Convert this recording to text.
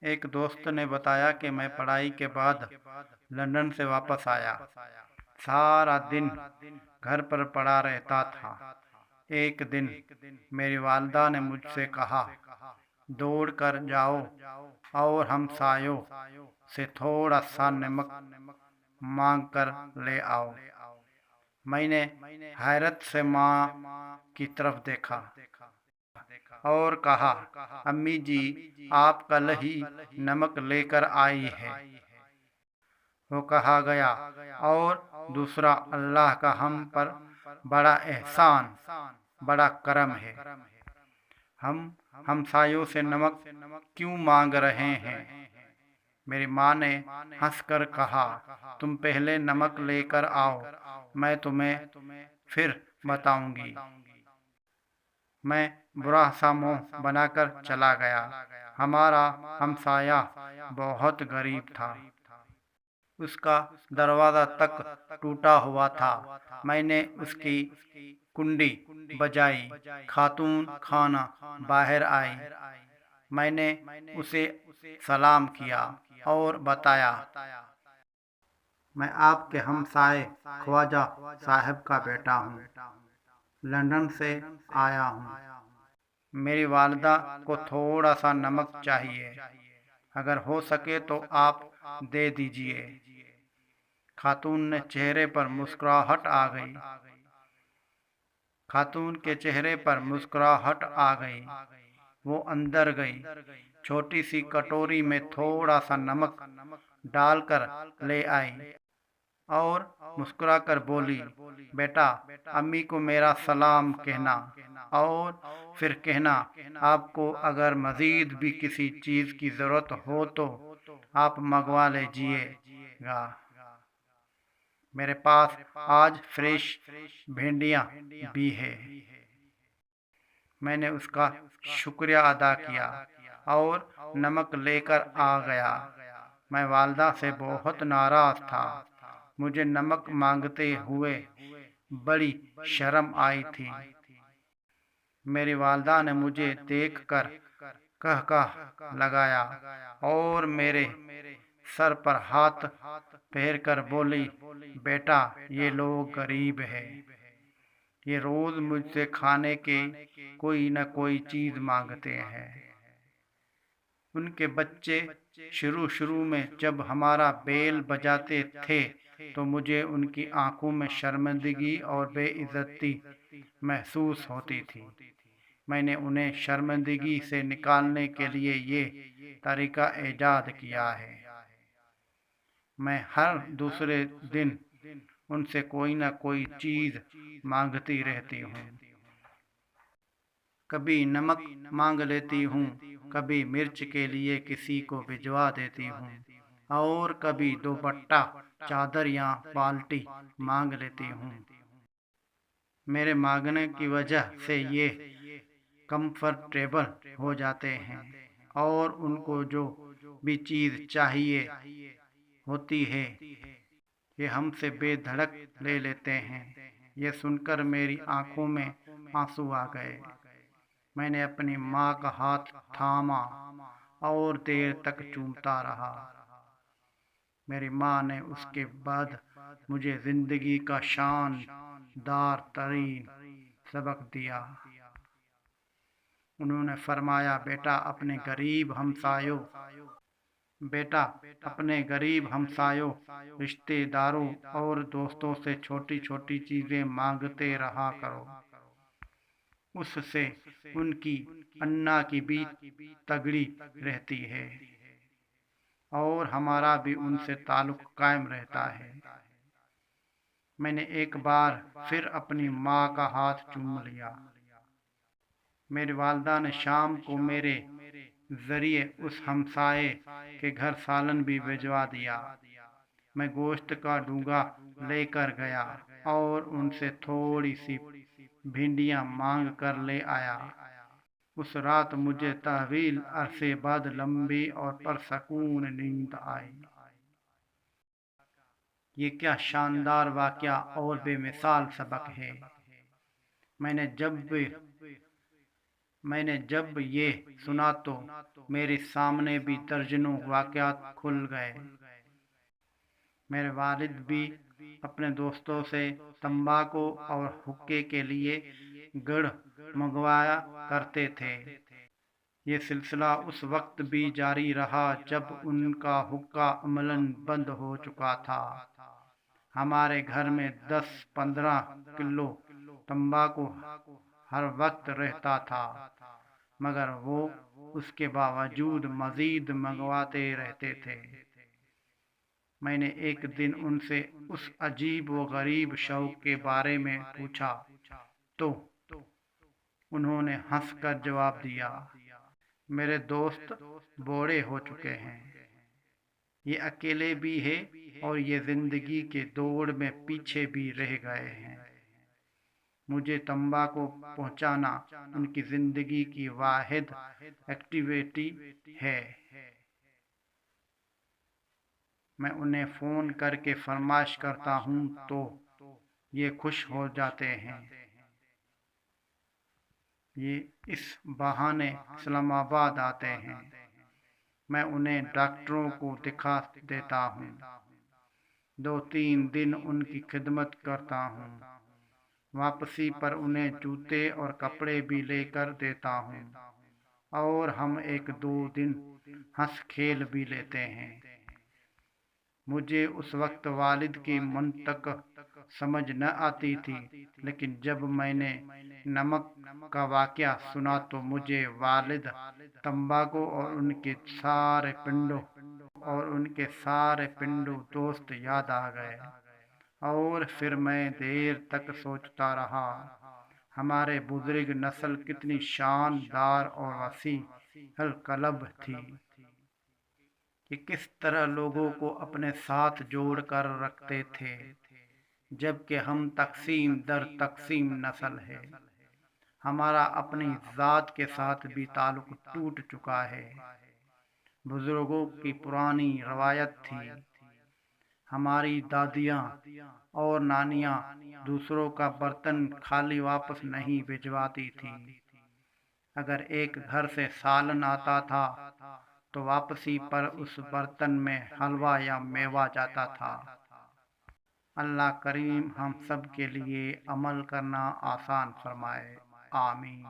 ایک دوست نے بتایا کہ میں پڑھائی کے بعد لندن سے واپس آیا۔ سارا دن گھر پر پڑا رہتا تھا۔ ایک دن میری والدہ نے مجھ سے کہا، دوڑ کر جاؤ اور ہمسایوں سے تھوڑا سا نمک مانگ کر لے آؤ۔ میں نے حیرت سے ماں کی طرف دیکھا اور کہا، امی جی، آپ کل ہی نمک لے کر آئی ہے۔ وہ کہا گیا، اور دوسرا، اللہ کا ہم پر بڑا احسان، بڑا کرم ہے۔ ہم ہمسایوں سے نمک کیوں مانگ رہے ہیں؟ میری ماں نے ہنس کر کہا، تم پہلے نمک لے کر آؤ، میں تمہیں پھر بتاؤں گی۔ میں برا سا منہ بنا کر چلا گیا۔ ہمارا ہمسایہ بہت غریب تھا۔ اس کا دروازہ تک ٹوٹا ہوا تھا۔ میں نے اس کی کنڈی بجائی، خاتون خانہ باہر آئی۔ میں نے اسے سلام کیا اور بتایا، میں آپ کے ہمسائے خواجہ صاحب کا بیٹا ہوں، لندن سے آیا ہوں۔ میری والدہ کو تھوڑا سا نمک چاہیے، اگر ہو سکے تو آپ دے دیجئے۔ خاتون نے چہرے پر مسکراہٹ آ گئی۔ خاتون کے چہرے پر مسکراہٹ آ گئی۔ وہ اندر گئی، چھوٹی سی کٹوری میں تھوڑا سا نمک ڈال کر لے آئی اور مسکرا کر بولی، بیٹا، امی کو میرا سلام کہنا، اور پھر کہنا، آپ کو اگر مزید بھی کسی چیز کی ضرورت ہو تو آپ منگوا لیجئے گا۔ میرے پاس آج فریش بھنڈیاں بھی ہے۔ میں نے اس کا شکریہ ادا کیا اور نمک لے کر آ گیا۔ میں والدہ سے بہت ناراض تھا۔ مجھے نمک مانگتے ہوئے بڑی شرم آئی تھی۔ میری والدہ نے مجھے دیکھ کر کہکہا لگایا اور میرے سر پر ہاتھ پھیر کر بولی، بیٹا، یہ لوگ غریب ہیں، یہ روز مجھ سے کھانے کی کوئی نہ کوئی چیز مانگتے ہیں۔ ان کے بچے شروع میں جب ہمارا بیل بجاتے تھے تو مجھے ان کی آنکھوں میں شرمندگی اور بے عزتی محسوس ہوتی تھی۔ میں نے انہیں شرمندگی سے نکالنے کے لیے یہ طریقہ ایجاد کیا ہے۔ میں ہر دوسرے دن ان سے کوئی نہ کوئی چیز مانگتی رہتی ہوں۔ کبھی نمک مانگ لیتی ہوں، کبھی مرچ کے لیے کسی کو بھجوا دیتی ہوں، اور کبھی دوپٹہ، چادر یا بالٹی مانگ لیتی ہوں۔ میرے مانگنے کی وجہ سے یہ کمفرٹیبل ہو جاتے ہیں اور ان کو جو بھی چیز چاہیے ہوتی ہے یہ ہم سے بے دھڑک لے لیتے ہیں۔ یہ سن کر میری آنکھوں میں آنسو آ گئے۔ میں نے اپنی ماں کا ہاتھ تھاما اور دیر تک چومتا رہا۔ میری ماں نے اس کے بعد مجھے زندگی کا شاندار ترین سبق دیا۔ انہوں نے فرمایا، بیٹا، اپنے غریب ہمسایوں، رشتہ داروں اور دوستوں سے چھوٹی چھوٹی چیزیں مانگتے رہا کرو۔ اس سے ان کی انا کی بھی تگڑی رہتی ہے اور ہمارا بھی ان سے تعلق قائم رہتا ہے۔ میں نے ایک بار پھر اپنی ماں کا ہاتھ چوم لیا۔ میری والدہ نے شام کو میرے ذریعے اس ہمسائے کے گھر سالن بھی بھجوا دیا۔ میں گوشت کا ڈونگا لے کر گیا اور ان سے تھوڑی سی بھنڈیاں مانگ کر لے آیا۔ اس رات مجھے طویل عرصے بعد لمبی اور پرسکون نیند آئی۔ یہ کیا شاندار واقعہ اور بے مثال سبق ہے۔ میں نے جب بھی میں نے جب یہ سنا تو میرے سامنے بھی درجنوں واقعات کھل گئے۔ میرے والد بھی اپنے دوستوں سے تمباکو اور حقے کے لیے گڑ منگوایا کرتے تھے۔ یہ سلسلہ اس وقت بھی جاری رہا جب ان کا حقہ عملاً بند ہو چکا تھا۔ ہمارے گھر میں 10-15 کلو تمباکو ہر وقت رہتا تھا، مگر وہ اس کے باوجود مزید منگواتے رہتے تھے۔ میں نے ایک دن ان سے اس عجیب و غریب شوق کے بارے میں پوچھا تو انہوں نے ہنس کر جواب دیا، میرے دوست بوڑھے ہو چکے ہیں، یہ اکیلے بھی ہیں اور یہ زندگی کے دوڑ میں پیچھے بھی رہ گئے ہیں۔ مجھے تمباکو پہنچانا ان کی زندگی کی واحد ایکٹیویٹی ہے۔ میں انہیں فون کر کے فرمائش کرتا ہوں تو یہ خوش ہو جاتے ہیں۔ یہ اس بہانے اسلام آباد آتے ہیں۔ میں انہیں ڈاکٹروں کو دکھا دیتا ہوں، 2-3 دن ان کی خدمت کرتا ہوں، واپسی پر انہیں جوتے اور کپڑے بھی لے کر دیتا ہوں، اور ہم 1-2 دن ہنس کھیل بھی لیتے ہیں۔ مجھے اس وقت والد کی منطق سمجھ نہ آتی تھی، لیکن جب میں نے نمک کا واقعہ سنا تو مجھے والد، تمباکو اور ان کے سارے پنڈو دوست یاد آ گئے، اور پھر میں دیر تک سوچتا رہا ہمارے بزرگ نسل کتنی شاندار اور وسیع القلب تھی کہ کس طرح لوگوں کو اپنے ساتھ جوڑ کر رکھتے تھے، جبکہ ہم تقسیم در تقسیم نسل ہے۔ ہمارا اپنی ذات کے ساتھ بھی تعلق ٹوٹ چکا ہے۔ بزرگوں کی پرانی روایت تھی، ہماری دادیاں اور نانیاں دوسروں کا برتن خالی واپس نہیں بھجواتی تھیں۔ اگر ایک گھر سے سالن آتا تھا تو واپسی پر اس برتن میں حلوہ یا میوہ جاتا تھا۔ اللہ کریم ہم سب کے لیے عمل کرنا آسان فرمائے، آمین۔